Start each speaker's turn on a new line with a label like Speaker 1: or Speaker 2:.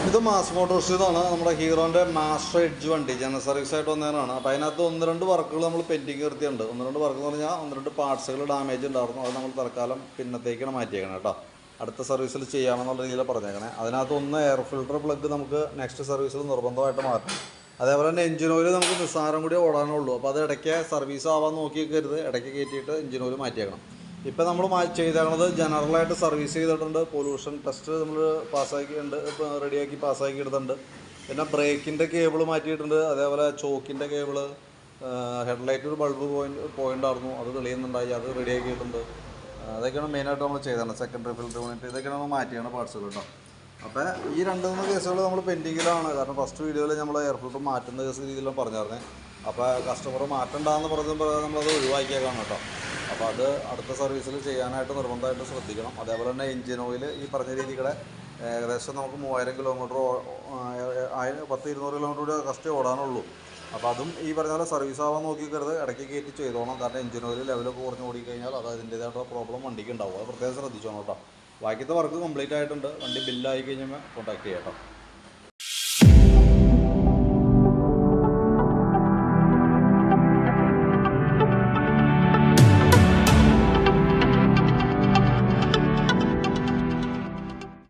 Speaker 1: ഇത് mass Motors ഇതാണ് നമ്മുടെ ഹീറോൻ്റെ മാസ്റ്റർ എഡ്ജ് വണ്ടി ജനറൽ സർവീസ് ആയിട്ട് വന്നതാണ്. അപ്പോൾ അതിനകത്ത് 1-2 വർക്കുകൾ നമ്മൾ പെൻഡിങ് നിർത്തിയിട്ടുണ്ട്. 1-2 വർക്ക് എന്ന് പറഞ്ഞാൽ 1-2 പാർട്സുകൾ ഡാമേജ് ഉണ്ടായിരുന്നു. അത് നമ്മൾ തൽക്കാലം പിന്നത്തേക്കാണ് മാറ്റിയേക്കണം കേട്ടോ. അടുത്ത സർവീസിൽ ചെയ്യാമെന്നുള്ള രീതിയിൽ പറഞ്ഞേക്കണേ. അതിനകത്ത് ഒന്ന് എയർ ഫിൽട്ടർ പ്ലഗ് നമുക്ക് നെക്സ്റ്റ് സർവീസിൽ നിർബന്ധമായിട്ട് മാറ്റണം. അതേപോലെ തന്നെ എഞ്ചിൻ ഓയിൽ നമുക്ക് നിസ്സാരം കൂടി ഓടാനുള്ളൂ. അപ്പോൾ അത് ഇടയ്ക്ക് സർവീസ് ആവാൻ നോക്കിക്കരുത്, ഇടയ്ക്ക് കയറ്റിയിട്ട് എഞ്ചിൻ ഓയിൽ മാറ്റിയേക്കണം. ഇപ്പോൾ നമ്മൾ ചെയ്തേക്കണത് ജനറലായിട്ട് സർവീസ് ചെയ്തിട്ടുണ്ട്. പൊല്യൂഷൻ ടെസ്റ്റ് നമ്മൾ പാസ്സാക്കിയിട്ടുണ്ട്, ഇപ്പോൾ റെഡിയാക്കി പാസ്സാക്കി എടുത്തിട്ടുണ്ട്. പിന്നെ ബ്രേക്കിൻ്റെ കേബിൾ മാറ്റിയിട്ടുണ്ട്. അതേപോലെ ചോക്കിൻ്റെ കേബിള്, ഹെഡ്ലൈറ്റ് ഒരു ബൾബ് പോയിൻ്റായിരുന്നു, അത് തെളിയുന്നുണ്ടായി, അത് റെഡിയാക്കിയിട്ടുണ്ട്. അതൊക്കെയാണ് മെയിനായിട്ട് നമ്മൾ ചെയ്തത്. സെക്കൻഡറി ഫിൽറ്റർ യൂണിറ്റ് ഇതൊക്കെയാണ് നമ്മൾ മാറ്റിയാണ് പാർട്സുകൾ കേട്ടോ. അപ്പോൾ ഈ 2-3 കേസുകൾ നമ്മൾ പെൻഡിങ്ങിലാണ്. കാരണം ഫസ്റ്റ് വീഡിയോയിൽ നമ്മൾ എയർ ഫിൽറ്റർ മാറ്റുന്ന കേസ് രീതിയിലും പറഞ്ഞായിരുന്നേ. അപ്പോൾ കസ്റ്റമർ മാറ്റണ്ടെന്ന് പറഞ്ഞപ്പോൾ നമ്മളത് ഒഴിവാക്കിയേക്കാണ് കേട്ടോ. അപ്പോൾ അത് അടുത്ത സർവീസിൽ ചെയ്യാനായിട്ട് നിർബന്ധമായിട്ട് ശ്രദ്ധിക്കണം. അതേപോലെ തന്നെ എഞ്ചിൻ ഓയിൽ ഈ പറഞ്ഞ രീതികളെ ഏകദേശം നമുക്ക് 3000 കിലോമീറ്റർ 10-200 കിലോമീറ്റർ കൂടി കഷ്ടി ഓടാനുള്ളൂ. അപ്പോൾ അതും ഈ പറഞ്ഞ പോലെ സർവീസ് ആവാൻ നോക്കിക്കരുത്, ഇടയ്ക്ക് കയറ്റി ചെയ്തോണം. കാരണം എഞ്ചിൻ ഓയിൽ ലെവലൊക്കെ കുറഞ്ഞ് ഓടിക്കഴിഞ്ഞാൽ അത് അതിൻ്റേതായിട്ടുള്ള പ്രോബ്ലം വണ്ടിക്ക് ഉണ്ടാവും. അത് പ്രത്യേകം ശ്രദ്ധിച്ചോണം കേട്ടോ. ബാക്കിയത്തെ വർക്ക് കംപ്ലീറ്റ് ആയിട്ടുണ്ട്. വണ്ടി ബില്ലായി കഴിഞ്ഞാൽ കോൺടാക്ട് ചെയ്യാം കേട്ടോ.